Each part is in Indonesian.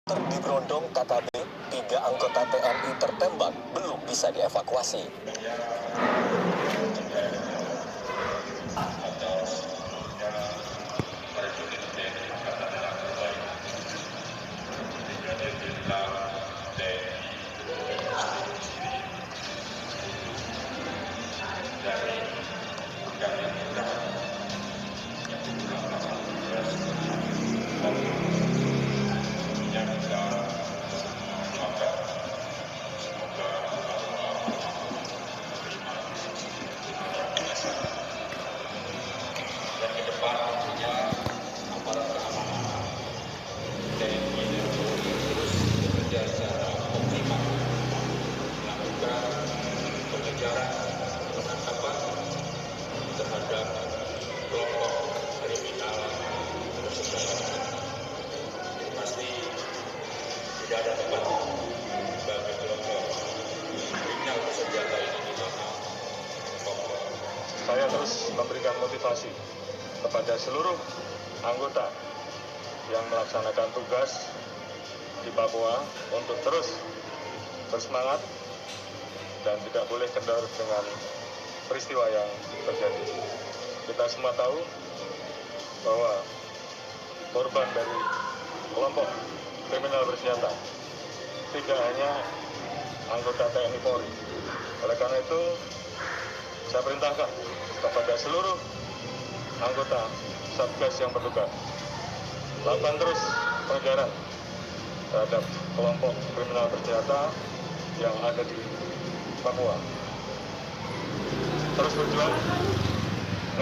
Di Brondong KKB, 3 anggota TNI tertembak, belum bisa dievakuasi. Dan ke depan tentunya aparat keamanan TNI dan Polri terus bekerja secara optimal melakukan pengejaran penangkapan terhadap kelompok kriminal tersebut. Pasti tidak ada tempat bagi kelompok kriminal bersenjata ini di mana Papua. Saya terus memberikan motivasi kepada seluruh anggota yang melaksanakan tugas di Papua untuk terus bersemangat dan tidak boleh kendor dengan peristiwa yang terjadi. Kita semua tahu bahwa korban dari kelompok kriminal bersenjata tidak hanya anggota TNI Polri. Oleh karena itu, saya perintahkan kepada seluruh anggota Satgas yang bertugas lakukan terus pengejaran terhadap kelompok kriminal bersenjata yang ada di Papua. Terus berjuang,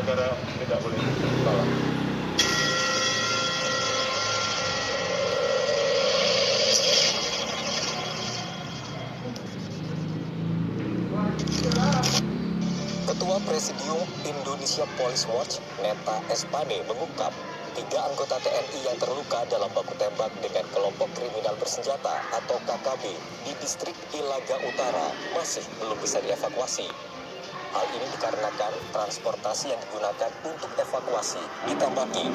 negara tidak boleh kalah. Ketua Presidium Indonesia Police Watch, Neta Espane, mengungkap 3 anggota TNI yang terluka dalam baku tembak dengan kelompok kriminal bersenjata atau KKB di distrik Ilaga Utara masih belum bisa dievakuasi. Hal ini dikarenakan transportasi yang digunakan untuk evakuasi ditambaki.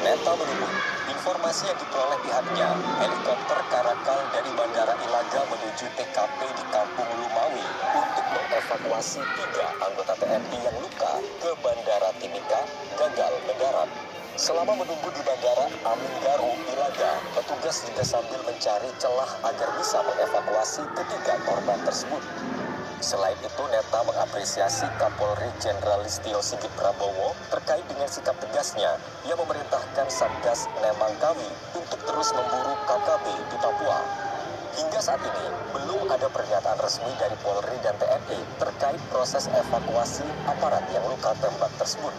Neta menyebut informasi yang diperoleh pihaknya, helikopter Karakal dari Bandara Ilaga menuju TKP di Kampung Lumawi untuk mengevakuasi 3 anggota TNI yang luka ke Bandara Timika gagal mendarat. Selama menunggu di Bandara Aminggaru Ilaga, petugas juga sambil mencari celah agar bisa mengevakuasi ketiga korban tersebut. Selain itu, Neta mengapresiasi Kapolri Jenderal Listio Sigit Prabowo terkait dengan sikap tegasnya yang memerintahkan Satgas Nemangkawi untuk terus memburu KKB di Papua. Hingga saat ini, belum ada pernyataan resmi dari Polri dan TNI terkait proses evakuasi aparat yang luka tembak tersebut.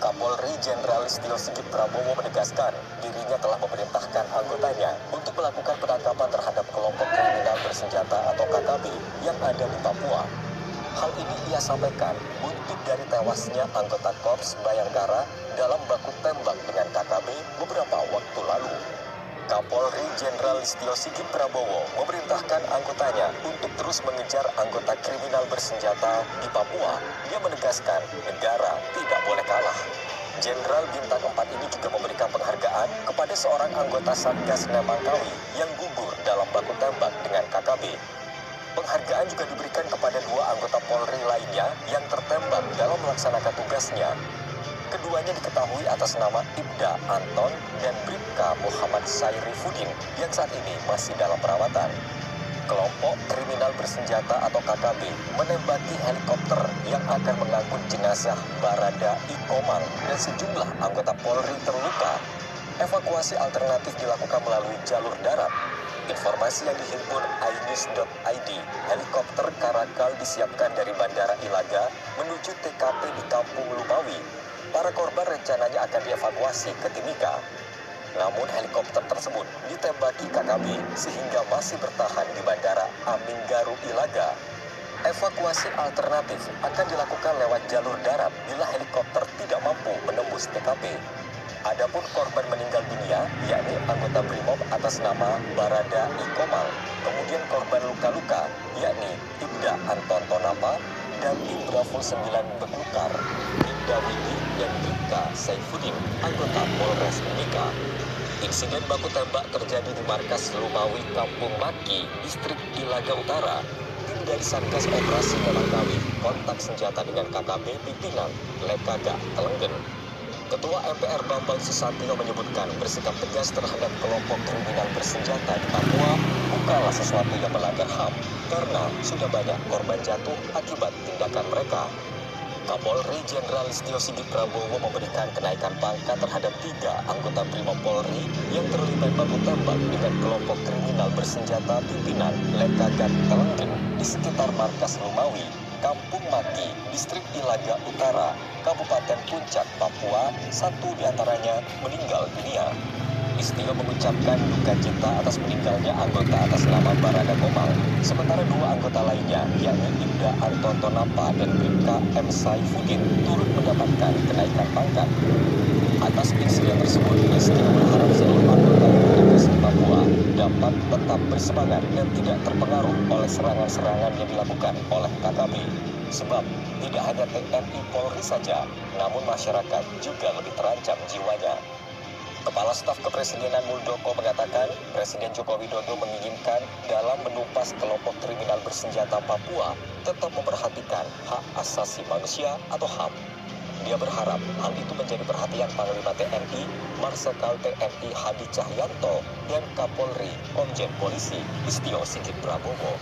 Kapolri Jenderal Listio Sigit Prabowo menegaskan dirinya telah memerintahkan anggotanya untuk melakukan penangkapan terhadap kelompok kriminal bersenjata atau KKB yang ada di Papua. Hal ini ia sampaikan buntut dari tewasnya anggota Korps Bayangkara dalam baku tembak dengan KKB beberapa waktu lalu. Kapolri Jenderal Listio Sigit Prabowo memerintahkan anggotanya untuk terus mengejar anggota kriminal bersenjata di Papua. Dia menegaskan negara tidak boleh kalah. Jenderal Bintang 4 ini juga memberikan penghargaan kepada seorang anggota Satgas Nemangkawi yang gugur dalam baku tembak dengan KKB. Penghargaan juga diberikan kepada 2 anggota Polri lainnya yang tertembak dalam melaksanakan tugasnya. Keduanya diketahui atas nama Ibda Anton dan Bribka Muhammad Sairifudin yang saat ini masih dalam perawatan. Kelompok kriminal bersenjata atau KKB menembaki helikopter yang akan mengangkut jenazah Barada Ikomang dan sejumlah anggota Polri terluka. Evakuasi alternatif dilakukan melalui jalur darat. Informasi yang dihimpun inews.id, helikopter Karakal disiapkan dari Bandara Ilaga menuju TKP di Kampung Lumawi. Para korban rencananya akan dievakuasi ke Timika. Namun helikopter tersebut ditembaki KKB sehingga masih bertahan di Bandara Aminggaru Ilaga. Evakuasi alternatif akan dilakukan lewat jalur darat bila helikopter tidak mampu menembus TKP. Adapun korban meninggal dunia, yakni anggota Brimob atas nama Barada Ikomang. Kemudian korban luka-luka, yakni Ibda Anton Tonapa dan tim Bravo 9 Bekukar, Ibda Widi dan Bribka Saifudin, anggota Polres Timika. Insiden baku tembak terjadi di markas Lumawi, Kampung Maki, distrik Ilaga Utara. Tim dari Satgas Operasi Melangkawi kontak senjata dengan KKB pimpinan Lekaga Telenggen. Ketua MPR Bambang Susatyo menyebutkan bersikap tegas terhadap kelompok kriminal bersenjata di Papua bukanlah sesuatu yang melanggar HAM, karena sudah banyak korban jatuh akibat tindakan mereka. Kapolri Jenderal Listio Sigit Prabowo memberikan kenaikan pangkat terhadap 3 anggota Brimob Polri yang terlibat baku tembak dengan kelompok kriminal bersenjata pimpinan Lekagat Telenggen di sekitar markas Lumawi, Kampung Maki, distrik Ilaga Utara, Kabupaten Puncak, Papua. 1 diantaranya meninggal dunia. Listio mengucapkan duka cita atas meninggalnya anggota atas nama Barada Komang, sementara 2 anggota lainnya, yakni Ibda Antonto Napa dan Bribka M. Saifuddin, turut mendapatkan kenaikan pangkat. Atas insiden tersebut, Listio berharap seluruh anggota yang bertugas di Papua dapat tetap bersemangat dan tidak terpengaruh oleh serangan-serangan yang dilakukan oleh KKB. Sebab tidak hanya TNI Polri saja, namun masyarakat juga lebih terancam jiwanya. Kepala Staf Kepresidenan Muldoko mengatakan, Presiden Joko Widodo menginginkan dalam menumpas kelompok kriminal bersenjata Papua tetap memperhatikan hak asasi manusia atau HAM. Dia berharap hal itu menjadi perhatian Panglima TNI, Marsikal TNI Hadi Cahyanto, dan Kapolri Komjen Polisi Listio Sigit Prabowo.